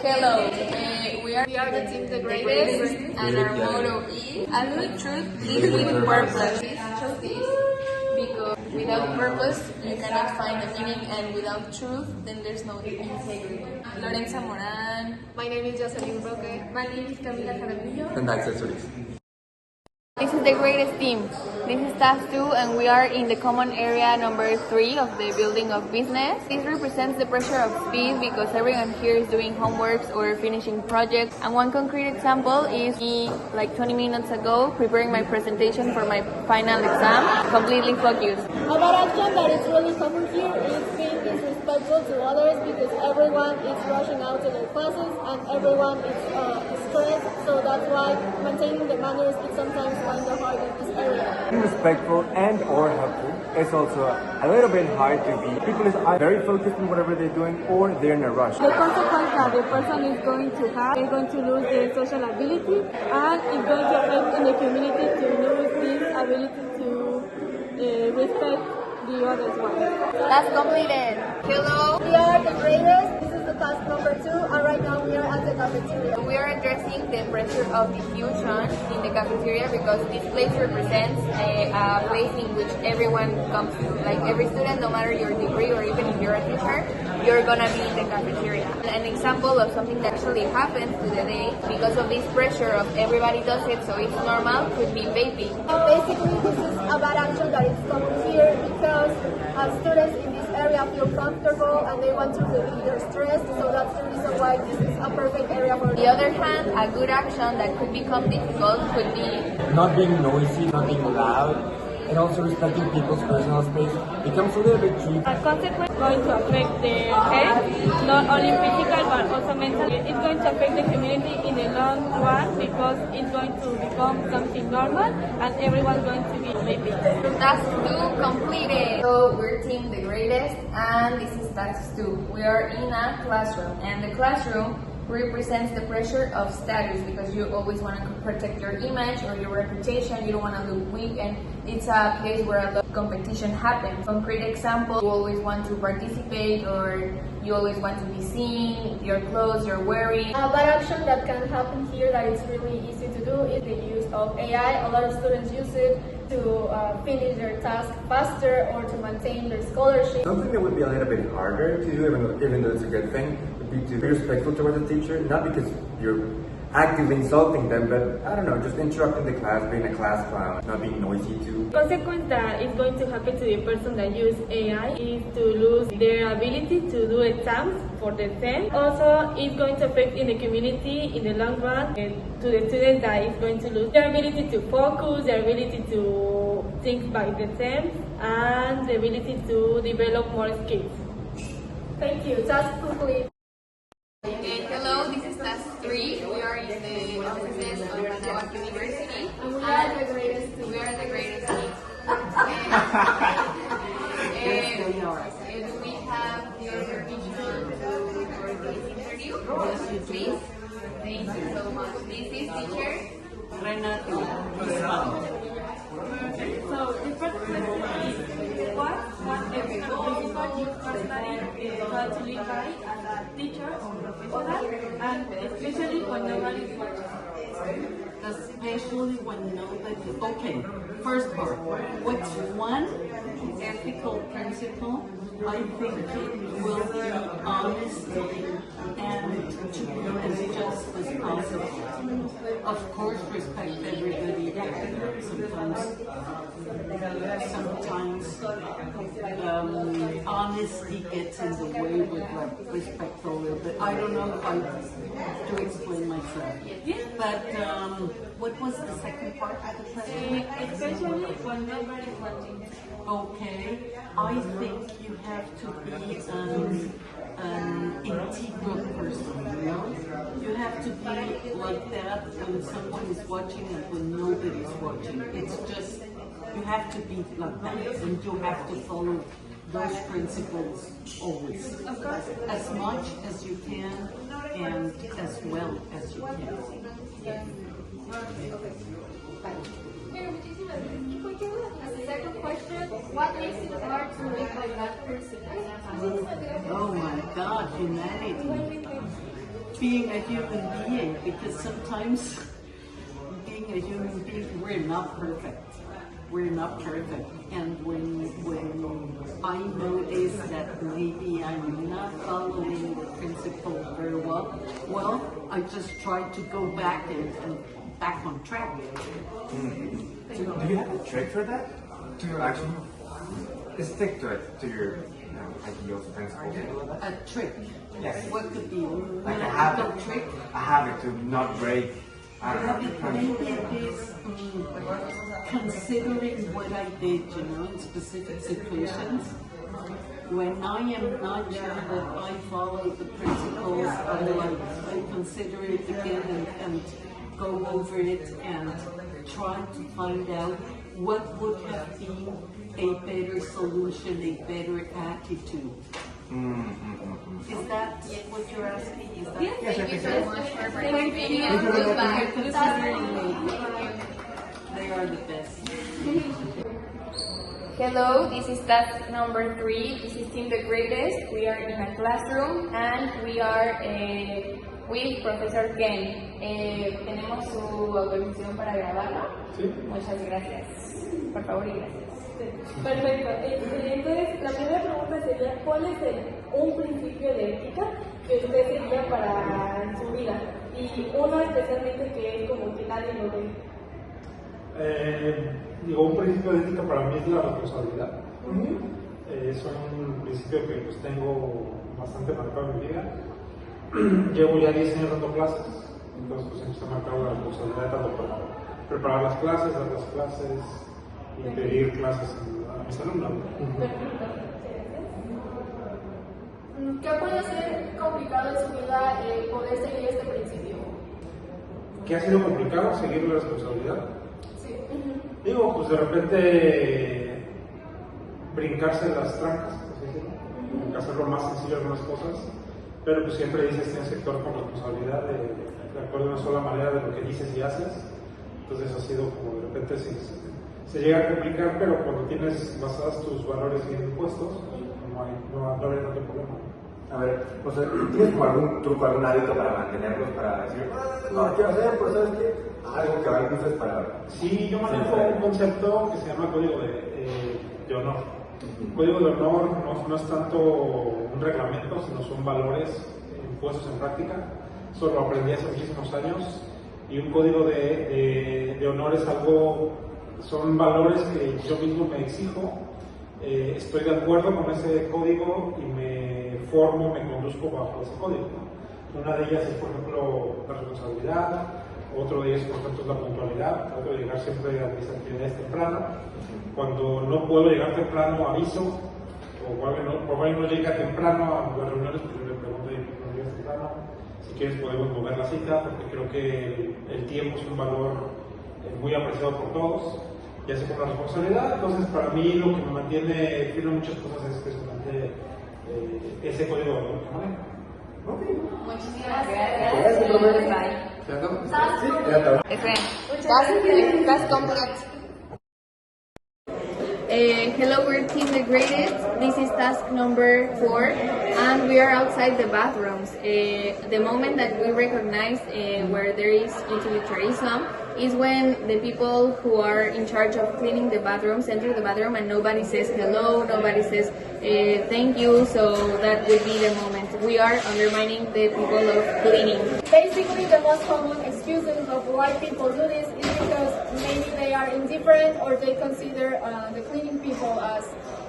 Hello, we are the team The Greatest, and our motto is absolute truth leads with purpose. Chose this because without purpose you cannot find a meaning, and without truth then there's no integrity. Lorenza Moran. My name is Jocelyn Roque. My name is Camila Jaramillo. And accessories. This is The Greatest Team. This is Task 2, and we are in the common area number 3 of the building of business. This represents the pressure of speed because everyone here is doing homeworks or finishing projects. And one concrete example is me, like 20 minutes ago, preparing my presentation for my final exam, completely focused. Another action that is really common here is being disrespectful to others because everyone is rushing out to their classes and everyone is stressed. So that's why maintaining the manners is sometimes kind of hard in this area. Being respectful and or helpful is also a little bit hard to be. People is either very focused on whatever they're doing or they're in a rush. The consequence that the person is going to have is going to lose their social ability, and it's going to affect in the community to lose this ability to respect the others one. That's completed. Hello. We are The Greatest. This is the task number 2, and right now we are at the cafeteria. We are addressing the pressure of diffusion in the cafeteria because this place represents a place in which everyone comes to. Like every student, no matter your degree or even if you're a teacher, you're gonna be in the cafeteria. An example of something that actually happens to the day because of this pressure of everybody does it, so it's normal, could be vaping. Basically, this is a bad action that is common here because students in this area feel comfortable and they want to relieve their stress, so that's the reason why this is a perfect area for On the other hand, a good action that could become difficult could be Not being noisy, not being loud, and also respecting people's personal space becomes a little bit tricky. A consequence is going to affect their health, not only physical but also mental. It's going to affect the community in the long run because it's going to become something normal and everyone's going to be vaping. Task 2 completed. So we're Team The Greatest, and this is Task 2. We are in a classroom, and the classroom represents the pressure of status because you always want to protect your image or your reputation. You don't want to look weak, and it's a place where a lot of competition happens. Concrete example, you always want to participate or you always want to be seen, your clothes you're wearing. A bad action that can happen here that is really easy to do is the use of AI. A lot of students use it to finish their task faster or to maintain their scholarship. Something that would be a little bit harder to do, even though it's a good thing, would be to be respectful towards the teacher, not because you're actively insulting them, but I don't know, just interrupting the class, being a class clown, not being noisy too. The consequence that is going to happen to the person that use AI is to lose their ability to do exams for the exam. Also, it's going to affect in the community in the long run, and to the students that is going to lose their ability to focus, their ability to think by themselves, and the ability to develop more skills. Thank you. Task complete. Hello, this is Task 3. We are in the offices of Anahuac University. And we are The Greatest Team. We are The Greatest Team. Do we have your permission to record this interview? Yes, you do. Please. Thank you so much. This is teacher Renato. So the first question is, what example you personally try to live by as a teacher or professional, and especially when nobody is watching? Especially when nobody. Okay, first part. What's one ethical principle? I think it will be honesty and to be as just as possible. Of course, respect everybody. Sometimes honesty gets in the way with respect a little bit. I don't know how to explain myself. But what was the second part of the question? Especially when nobody is watching. Okay, I think you have to be an integral person, you know? You have to be like that when someone is watching and when nobody is watching. It's just, you have to be like that, and you have to follow those principles always. Of course. As much as you can and as well as you can. As a second question, what makes it hard to live by that principle? Oh my God, humanity. being a human being, because sometimes being a human being, we're not perfect. We're not perfect. And when I notice that maybe I'm not following the principle very well, I just try to go back and back on track. So do you have a trick for that? To actually stick to it, to your ideals, principles? A trick. Yes. What could be Like a a habit. trick? A habit to not break. I don't know. Maybe it is considering what I did, in specific situations. When I am not sure that I follow the principles, I consider it again and go over it and try to find out what would have been a better solution, a better attitude. Is that what you're asking? Is that Yes, thank you so much for participating and goodbye. They are the best. Hello, this is task number 3. This is Team the Greatest. We are in a classroom and we are with Professor Ken. ¿Tenemos su autorización para grabarlo? Sí. Muchas gracias. Por favor y gracias. Perfecto. Entonces, la primera pregunta sería, ¿cuál es un principio de ética que usted seguía para su vida? Y uno especialmente que es como que nadie lo ve. Un principio de ética para mí es la responsabilidad. Es un principio que pues tengo bastante marcado en mi vida. Llevo ya 10 años dando clases, entonces pues siempre está marcado la responsabilidad tanto para preparar las clases, dar las clases y pedir clases a mis alumnos. ¿Qué puede ser complicado en su vida poder seguir este principio? ¿Qué ha sido complicado? Seguir la responsabilidad. Sí. Digo, pues de repente brincarse las trancas, por así decirlo, hacerlo más sencillo algunas cosas, pero pues siempre dices tienes que actuar con responsabilidad, de actuar de una sola manera de lo que dices y haces. Entonces ha sido como de repente se llega a complicar, pero cuando tienes basadas tus valores bien puestos, no hay tanto problema. A ver, o sea, ¿tienes como algún truco, algún hábito para mantenerlos, para decir, no, quiero hacer, pues sabes qué? Algo que va incluso es para... Sí, yo manejo un concepto que se llama código de honor. El código de honor no es tanto un reglamento, sino son valores puestos en práctica. Eso lo aprendí hace muchísimos años. Y un código de honor es algo, son valores que yo mismo me exijo. Estoy de acuerdo con ese código y me formo, me conduzco bajo ese código. Una de ellas es, por ejemplo, la responsabilidad. Otro de ellos, por ejemplo, es la puntualidad. Trato de llegar siempre a mis actividades temprano. Cuando no puedo llegar temprano, aviso. O por ahí no llega temprano a las reuniones, pues yo le pregunto, ¿por qué no llegas temprano? Si quieres podemos mover la cita, porque creo que el tiempo es un valor muy apreciado por todos, ya sea por la responsabilidad. Entonces, para mí lo que me mantiene firme muchas cosas es precisamente ese código de honor que manejo. Muchísimas gracias. Bye. That's complete. Hello, we're Team the Greatest. This is task number 4, and we are outside the bathrooms. The moment that we recognize where there is utilitarianism is when the people who are in charge of cleaning the bathrooms enter the bathroom and nobody says hello, nobody says thank you, so that would be the moment. We are undermining the people of cleaning. Basically, the most common excuses of why people do this is because maybe they are indifferent or they consider the cleaning people as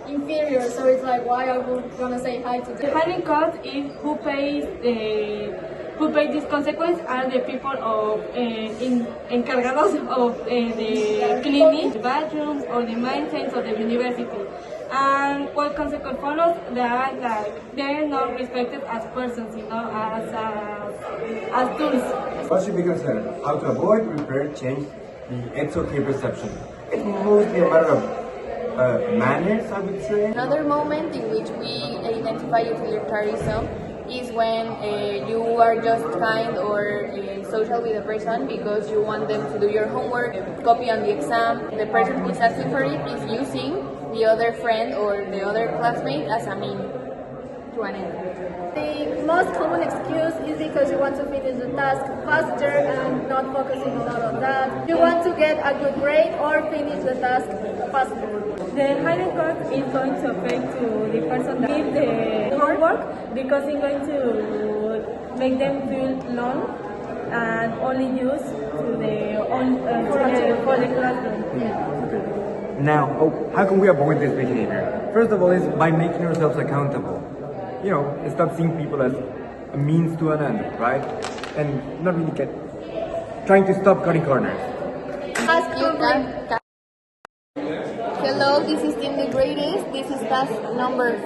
inferior. So it's like, why are we gonna say hi to The them? hiding cost is who pays this consequence are the people of encargados of the cleaning the bathrooms or the maintenance of the university. And what consequence follows that like they're not respected as persons, as tools. What should be considered? How to avoid, repair, change the it's okay perception. It's mostly a matter of manners, I would say. Another moment in which we identify utilitarianism is when you are just kind or social with a person because you want them to do your homework, copy on the exam. The person who is asking for it is using the other friend or the other classmate as a mean to to an end? The most common excuse is because you want to finish the task faster and not focusing a lot on that. You want to get a good grade or finish the task faster. The higher cost is going to affect to the person that give the homework because it's going to make them feel long and only used to for the classroom. Now, how can we avoid this behavior? First of all, is by making ourselves accountable. You know, stop seeing people as a means to an end, right? And not really trying to stop cutting corners. Hello, this is Team The Greatest. This is task number 5,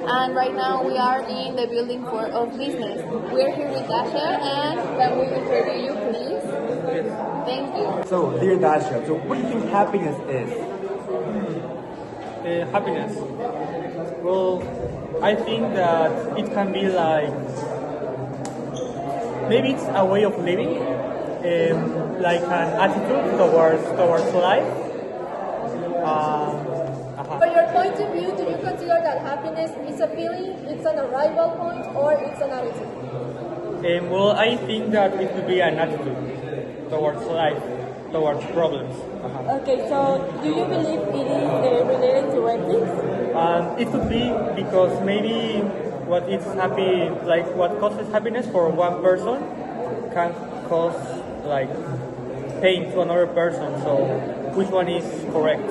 and right now we are in the building 4 of business. We're here with Dasha, and can we interview you, please? Thank you. So, dear Dasha, so what do you think happiness is? Happiness. Well, I think that it can be like maybe it's a way of living, like an attitude towards life. From your point of view, do you consider that happiness is a feeling, it's an arrival point, or it's an attitude? Well, I think that it could be an attitude towards life, towards problems. Okay, so do you believe it is related to ethics? It could be because maybe what causes happiness for one person can cause like pain to another person. So which one is correct?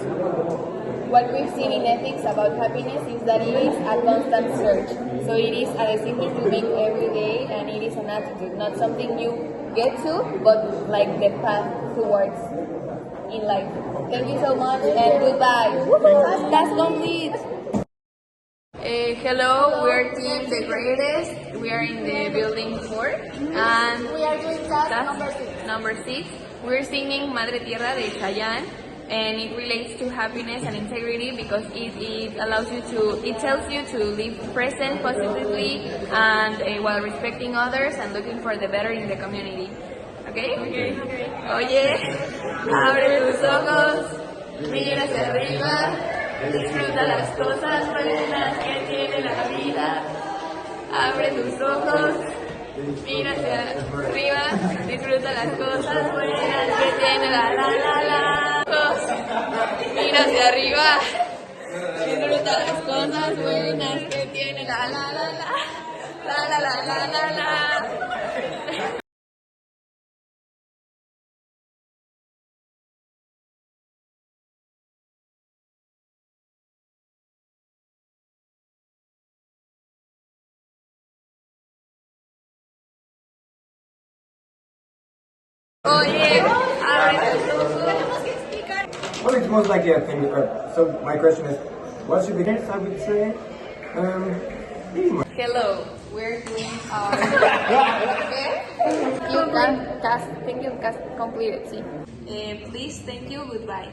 What we've seen in ethics about happiness is that it is a constant search. So it is a decision you make every day, and it is an attitude, not something you get to, but like the path towards in life. Thank you so much and goodbye. That's complete. Hello, we're Team The Greatest. We are in the building 4 and We are doing task number 6. We're singing Madre Tierra de Chayanne, and it relates to happiness and integrity because it allows you it tells you to live present positively and while respecting others and looking for the better in the community. Okay? Oye, abre tus ojos, mira hacia arriba, disfruta las cosas buenas que tiene la vida. Abre tus ojos, mira hacia arriba, disfruta las cosas buenas que tiene la. Mira hacia arriba, disfruta las cosas buenas que tiene la. Oye, abre tus ojos. Well, it's most likely a thing. So my question is, what should the next I would say? Hello, we're doing our thank you, cast completed. See. Please, thank you, goodbye.